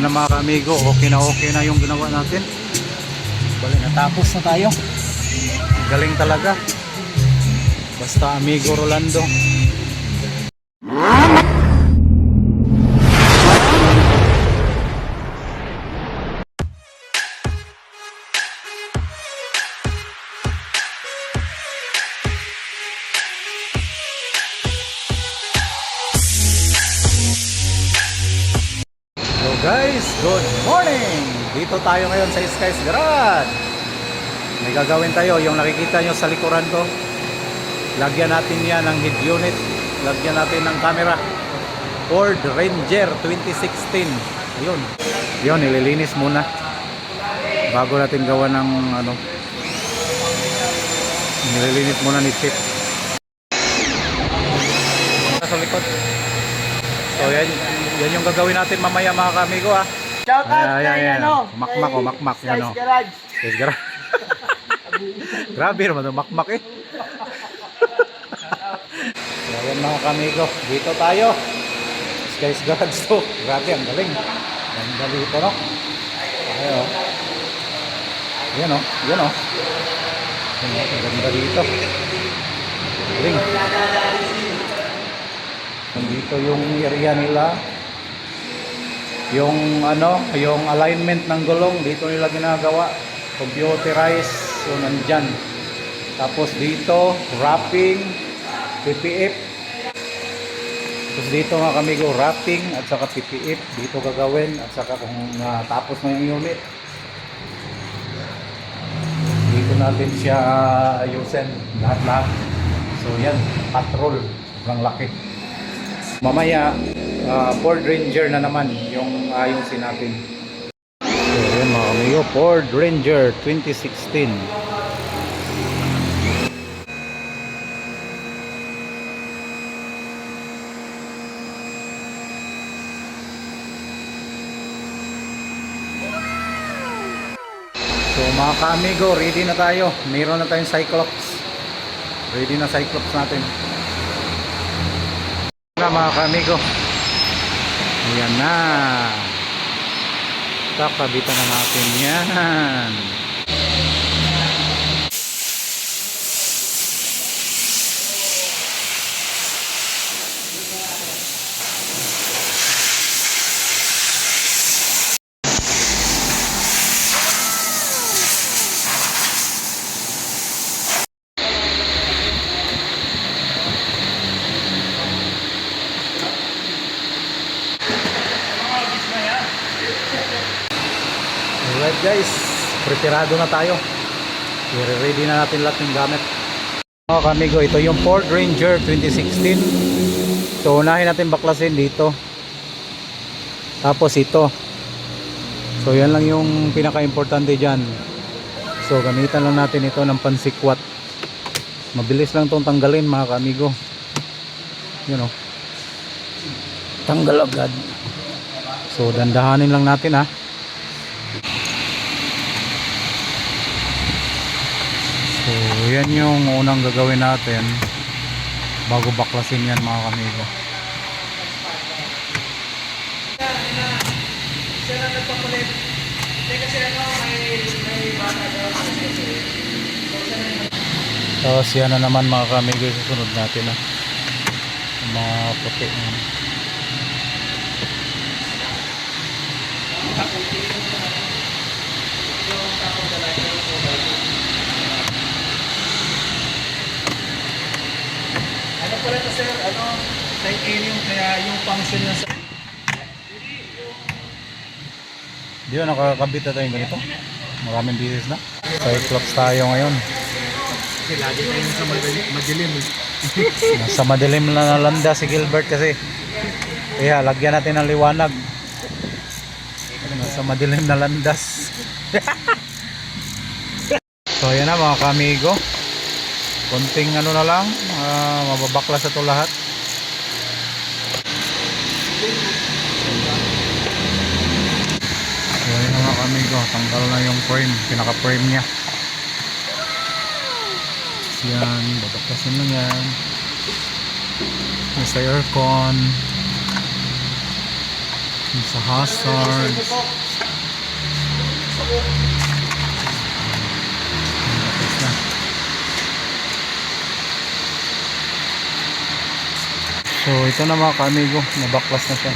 yan na mga amigo, okay na yung ginawa natin. Bali, natapos na tayo. Galing talaga. Basta amigo Rolando. Hello guys, good morning! Dito tayo ngayon sa Skies Garage. May gagawin tayo, yung nakikita nyo sa likuran ko. Lagyan natin yan ng head unit. Lagyan natin ng camera. Ford Ranger 2016. Ayun. Yun, nililinis muna. Bago natin gawa ng ano. Nililinis muna ni Chip. Sa likod. So yan yung gagawin natin mamaya mga kamigo ha. Shout out kay ano, makmak yan o. Skies Garage. Grabe naman yung makmak eh. So yan mga kamigo, dito tayo. Skies Garage to. Grabe, ang galing. Ganda dito no. Ayo. Yan o, yan o. Ganda dito. Galing. Nandito yung area nila. Yung ano, yung alignment ng gulong dito nila ginagawa. Computerized, so nandyan. Tapos dito, wrapping, PPF. Tapos dito mga kamigo, wrapping at saka PPF. Dito gagawin at saka kung natapos na yung unit. Dito natin siya ayusin lahat-lahat. So yan, patrol. Sobrang laki. Mamaya, Ford Ranger na naman yung ayusin natin. So yan mga kamigo, Ford Ranger 2016. So mga kamigo, ready na tayo. Mayroon na tayong Cyclops. Ready na Cyclops natin. Mga kamigo, ayan na, kakabitan na natin yan. Alright guys, preparado na tayo. I-ready na natin lahat ng gamit. Mga kamigo, ito yung Ford Ranger 2016. So unahin natin baklasin dito. Tapos ito. So yan lang yung pinaka-importante dyan. So gamitan lang natin ito ng pansikwat. Mabilis lang itong tanggalin mga kamigo. Yun o. Tanggal agad. So dandahanin lang natin ha. So yan yung unang gagawin natin bago baklasin yan mga kamigo. Tapos yan na naman mga kamigo, susunod natin ha. Mga puti yan. Ano pala ito sir, ano, titanium, kaya yung function niya sa... Di ba nakakabit na tayong ganito? Maraming bisis na. Cyclops tayo ngayon. Kasi lagi tayo sa madilim. Nasa madilim na landa si Gilbert kasi. Kaya lagyan natin ng liwanag. Nasa madilim na landas. So ayan na mga kamigo. Konting ano na lang, mababaklas ito lahat. So ayan na mga kamigo, tanggal na yung frame, pinaka frame niya. Yan, babaklasin lang yan. Sa aircon. Sa hazard. Tapos na. So ito na mga ka-amigo, nabaklas na siya.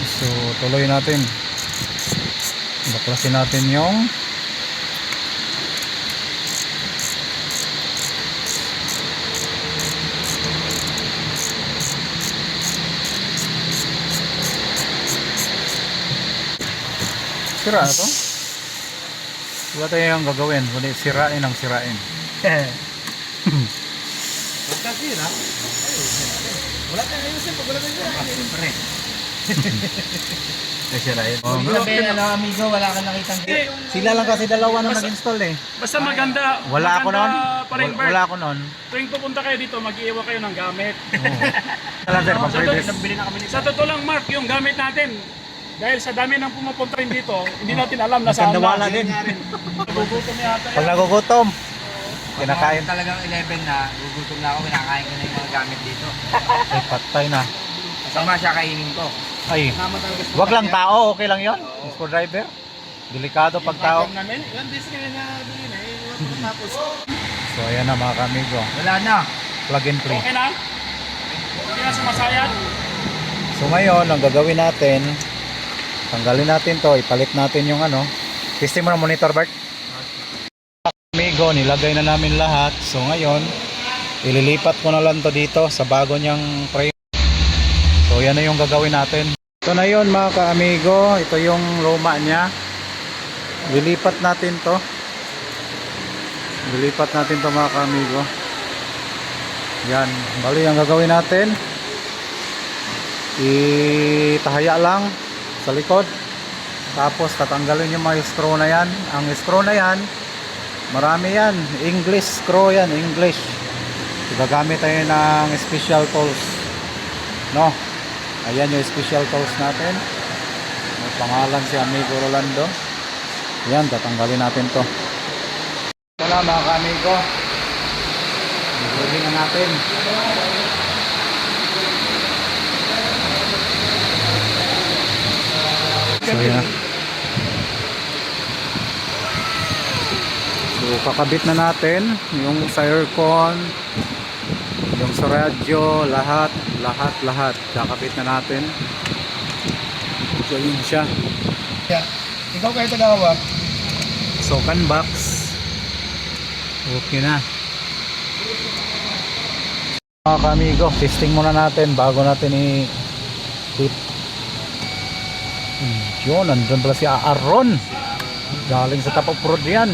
So tuloy natin. Baklasin natin yung sira na to. Wala tayong gagawin, kundi sirain ang sirain. Basta sira. Wala tayong ayusin pag wala tayong sira. Siyempre. Sirain. Ibig sabihin, amigo, wala kang nakitang Sila lang kasi dalawa na nag-install eh. Basta maganda. Wala ako noon. Pa rin, Bert. Wala ako noon. Tuwing pupunta kayo dito, mag-iiwan kayo ng gamit. Alam sir, pag-previous. Sa totoo lang, Mark, yung gamit natin, dahil sa dami ng pumupunta rin dito, hindi natin alam na saan Nawala na. din. Nagugutom yata Pag yan. nagugutom, kinakain. Talagang 11 na, gugutom na ako, kinakain ko na yung mga gamit dito. Ay, patay na. Kasama siya kainin ko. Ay, wag lang tao, okay lang yon. Screwdriver. Delikado pag tao. namin. Yan, dis ka na bili na. Wala pa tapos. So ayan na mga kamigo. Wala na. Plug and play. Okay na? Hindi na sumasayad? So ngayon, ang gagawin natin, tanggalin natin to, ipalit natin yung ano. Testing mo na monitor, Bert. Amigo, nilagay na namin lahat. So ngayon, ililipat ko na lang to dito sa bago niyang frame. So yan na yung gagawin natin. Ito na yun mga ka-amigo. Ito yung luma niya. Lilipat natin to. Lilipat natin to mga ka-amigo. Yan. Bali ang gagawin natin, itahaya lang sa likod. Tapos tatanggalin yung mga screw na yan. Ang screw na yan, marami yan. English screw yan. English. Gagamit tayo ng special tools. No? Ayan yung special tools natin. May pangalan si Amigo Rolando. Ayan, tatanggalin natin to. Ito na mga ka-amigo. Huli na natin. So ayan. So kakabit na natin yung sa aircon, yung sa radyo, lahat kakabit na natin. So yun siya. Ikaw kayo tagawa. So can box, okay na mga kamigo. Testing muna natin bago natin i-tip. Yun, nandun pala si Aaron, galing sa Top of Road yan.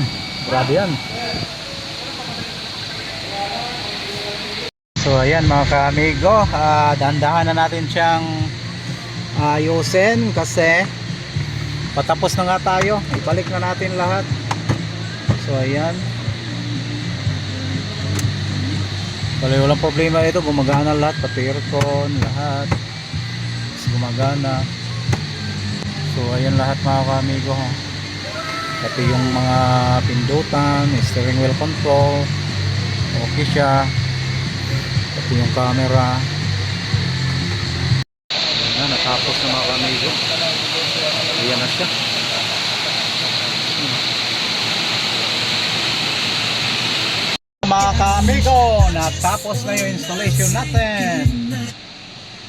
Grabe yan. So ayan mga ka-amigo, dahan-dahan na natin siyang ayusin kasi patapos na nga tayo. Ibalik na natin lahat. So ayan. Walang problema ito, gumagana lahat, pati aircon, lahat gumagana. So ayan lahat mga ka-amigo, pati yung mga pindutan, steering wheel control, okay siya. Pati yung camera. Ayan na, natapos na mga ka-amigo. Ayan na siya. Mga ka-amigo, natapos na yung installation natin.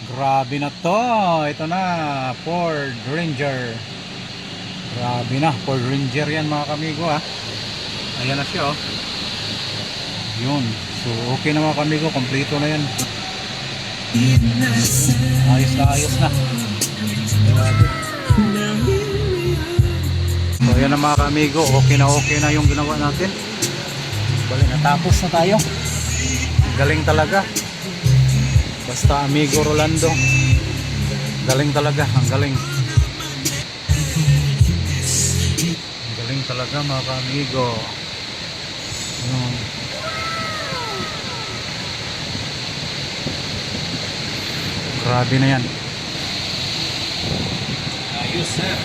Grabe na to. Ito na, Ford Ranger. Grabe na, Ford Ranger yan mga ka-amigo ha. Ayan na siya oh. Yun. So okay na mga ka-amigo, kompleto na yan. Ayos na. Grabe. So ayan na mga ka-amigo, okay na yung ginawa natin. Bali, natapos na tayo. Galing talaga. Basta Amigo Rolando, galing talaga, ang galing. Ang galing talaga mga ka-amigo. Grabe na yan. Ayos sir.